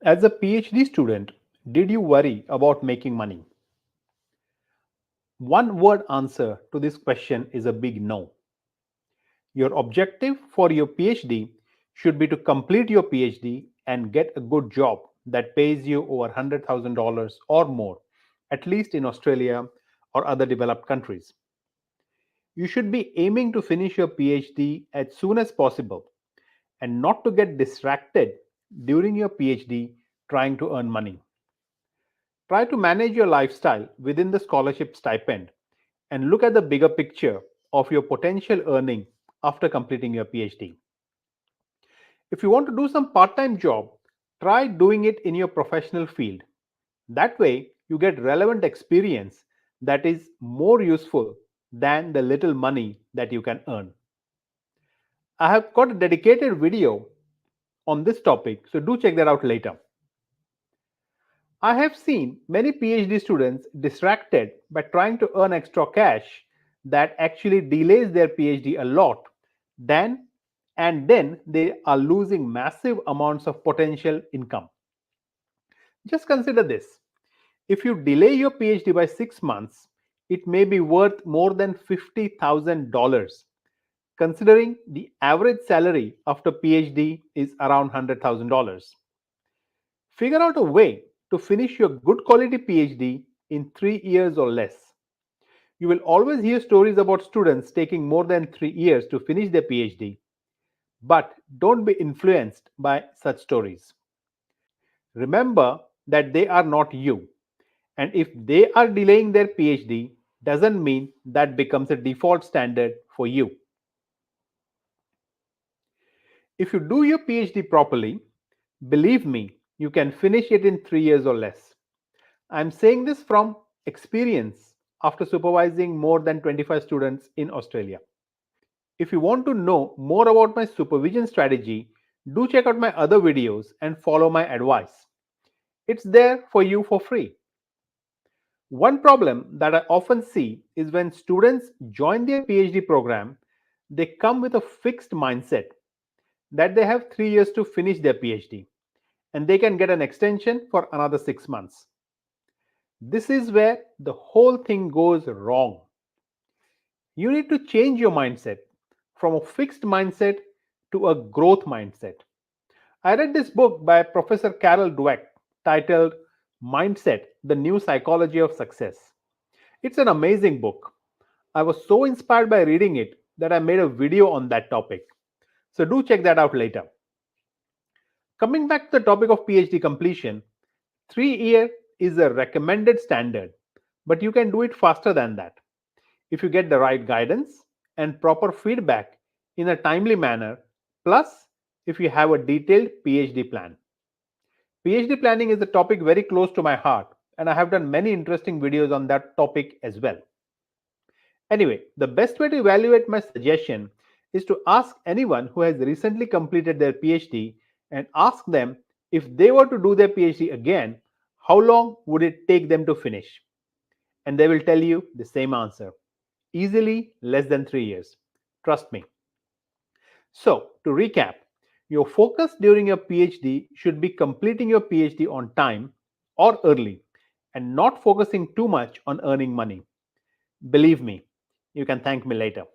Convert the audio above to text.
As a PhD student, did you worry about making money? One word answer to this question is a big no. Your objective for your PhD should be to complete your PhD and get a good job that pays you over $100,000 or more, at least in Australia or other developed countries. You should be aiming to finish your PhD as soon as possible and not to get distracted during your PhD trying to earn money. Try to manage your lifestyle within the scholarship stipend and look at the bigger picture of your potential earning after completing your PhD. If you want to do some part time job, try doing it in your professional field. That way, you get relevant experience that is more useful than the little money that you can earn. I have got a dedicated video on this topic, so do check that out later. I have seen many PhD students distracted by trying to earn extra cash that actually delays their PhD a lot, then then they are losing massive amounts of potential income. Just consider this. If you delay your PhD by 6 months, it may be worth more than $50,000 considering the average salary after PhD is around $100,000. Figure out a way to finish your good quality PhD in 3 years or less. You will always hear stories about students taking more than 3 years to finish their PhD, but don't be influenced by such stories. Remember that they are not you, and if they are delaying their PhD, doesn't mean that becomes a default standard for you. If you do your PhD properly, believe me, you can finish it in 3 years or less. I'm saying this from experience after supervising more than 25 students in Australia. If you want to know more about my supervision strategy, do check out my other videos and follow my advice. It's there for you for free. One problem that I often see is when students join their PhD program, they come with a fixed mindset that they have 3 years to finish their PhD and they can get an extension for another 6 months. This is where the whole thing goes wrong. You need to change your mindset from a fixed mindset to a growth mindset. I read this book by Professor Carol Dweck titled Mindset: The New Psychology of Success. It's an amazing book. I was so inspired by reading it that I made a video on that topic. So do check that out later. Coming back to the topic of PhD completion, 3 year is a recommended standard, but you can do it faster than that if you get the right guidance and proper feedback in a timely manner, plus if you have a detailed PhD plan. PhD planning is a topic very close to my heart, and I have done many interesting videos on that topic as well. Anyway, the best way to evaluate my suggestion is to ask anyone who has recently completed their PhD and ask them if they were to do their PhD again, how long would it take them to finish? And they will tell you the same answer: easily less than 3 years. Trust me. So, to recap, your focus during your PhD should be completing your PhD on time or early and not focusing too much on earning money. Believe me, you can thank me later.